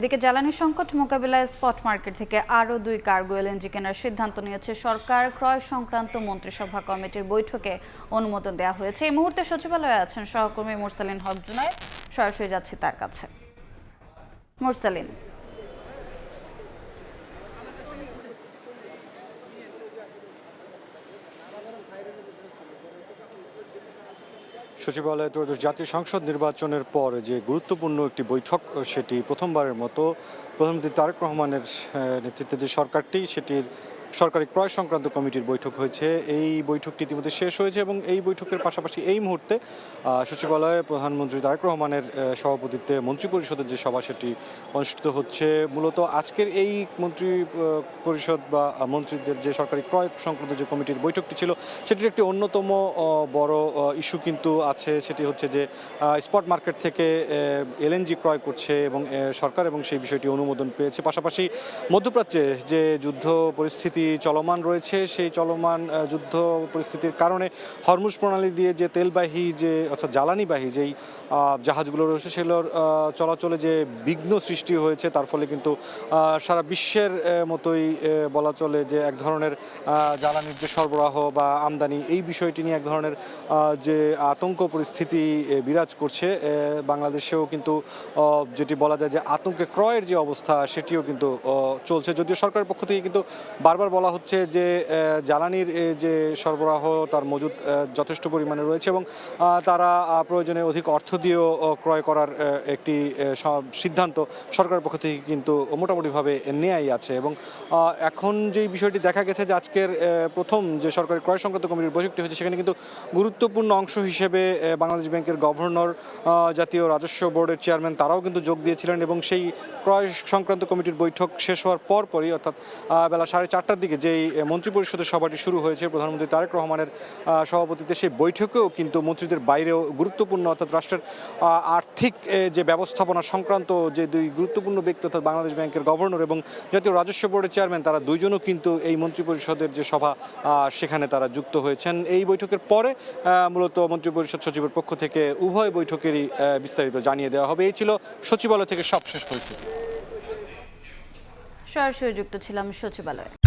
এদিকে জ্বালানি সংকট মোকাবিলায় স্পট মার্কেট থেকে আরও 2 কার্গো এলএনজি কেনার সিদ্ধান্ত নিয়েছে সরকার। ক্রয় সংক্রান্ত মন্ত্রিসভা কমিটির বৈঠকে অনুমোদন দেওয়া হয়েছে। এই মুহূর্তে সচিবালয়ে আছেন সহকর্মী মুরসালিন হক জুনায়েদ। সরাসরি যাচ্ছি তার কাছে। মুরসালিন, সচিবালয়ে ত্রয়োদশ জাতীয় সংসদ নির্বাচনের পর যে গুরুত্বপূর্ণ একটি বৈঠক, সেটি প্রথমবারের মতো প্রধানমন্ত্রী তারেক রহমানের নেতৃত্বে যে সরকারটি, সেটির সরকারি ক্রয় সংক্রান্ত কমিটির বৈঠক হয়েছে। এই বৈঠকটি ইতিমধ্যে শেষ হয়েছে এবং এই বৈঠকের পাশাপাশি এই মুহূর্তে সচিবালয়ে প্রধানমন্ত্রী তারেক রহমানের সভাপতিত্বে মন্ত্রিপরিষদের যে সভা, সেটি অনুষ্ঠিত হচ্ছে। মূলত আজকের এই মন্ত্রী পরিষদ বা মন্ত্রীদের যে সরকারি ক্রয় সংক্রান্ত যে কমিটির বৈঠকটি ছিল, সেটির একটি অন্যতম বড় ইস্যু কিন্তু আছে। সেটি হচ্ছে যে স্পট মার্কেট থেকে এলএনজি ক্রয় করছে এবং সরকার, এবং সেই বিষয়টি অনুমোদন পেয়েছে। পাশাপাশি মধ্যপ্রাচ্যে যে যুদ্ধ পরিস্থিতি চলমান রয়েছে, সেই চলমান যুদ্ধ পরিস্থিতির কারণে হরমুজ প্রণালী দিয়ে যে তেলবাহী, যে অর্থাৎ জ্বালানিবাহী যেই জাহাজগুলো রয়েছে, সেগুলোর চলাচলে যে বিঘ্ন সৃষ্টি হয়েছে, তার ফলে কিন্তু সারা বিশ্বের মতোই বলা চলে যে এক ধরনের জ্বালানির যে সরবরাহ বা আমদানি, এই বিষয়টি নিয়ে এক ধরনের যে আতঙ্ক পরিস্থিতি বিরাজ করছে। বাংলাদেশেও কিন্তু যেটি বলা যায় যে আতঙ্কে ক্রয়ের যে অবস্থা, সেটিও কিন্তু চলছে। যদিও সরকারের পক্ষ থেকে কিন্তু বারবার বলা হচ্ছে যে জ্বালানির যে সরবরাহ, তার মজুদ যথেষ্ট পরিমাণে রয়েছে এবং তারা প্রয়োজনে অধিক অর্থ দিয়েও ক্রয় করার একটি সিদ্ধান্ত সরকারের পক্ষ থেকে কিন্তু মোটামুটিভাবে নেয়াই আছে। এবং এখন যেই বিষয়টি দেখা গেছে যে আজকের প্রথম যে সরকারি ক্রয় সংক্রান্ত কমিটির বৈঠকটি হয়েছে, সেখানে কিন্তু গুরুত্বপূর্ণ অংশ হিসেবে বাংলাদেশ ব্যাংকের গভর্নর, জাতীয় রাজস্ব বোর্ডের চেয়ারম্যান, তারাও কিন্তু যোগ দিয়েছিলেন। এবং সেই ক্রয় সংক্রান্ত কমিটির বৈঠক শেষ হওয়ার পরপরই, অর্থাৎ বেলা 4:30টার দিকে যেই মন্ত্রিপরিষদের সভাটি শুরু হয়েছে প্রধানমন্ত্রী তারেক রহমানের সভাপতিত্বে, সেই বৈঠকেও কিন্তু মন্ত্রীদের বাইরেও গুরুত্বপূর্ণ, অর্থাৎ রাষ্ট্রের আর্থিক যে ব্যবস্থাপনা সংক্রান্ত যে 2 গুরুত্বপূর্ণ ব্যক্তি, অর্থাৎ বাংলাদেশ ব্যাংকের গভর্নর এবং জাতীয় রাজস্ব বোর্ডের চেয়ারম্যান, তারা দুইজনও কিন্তু এই মন্ত্রিপরিষদের যে সভা, সেখানে তারা যুক্ত হয়েছেন। এই বৈঠকের পরে মূলত মন্ত্রিপরিষদ সচিবের পক্ষ থেকে উভয় বৈঠকেরই বিস্তারিত জানিয়ে দেওয়া হবে। এই ছিল সচিবালয় থেকে সবশেষ পরিস্থিতি। সরাসরি যুক্ত ছিলাম সচিবালয়ে।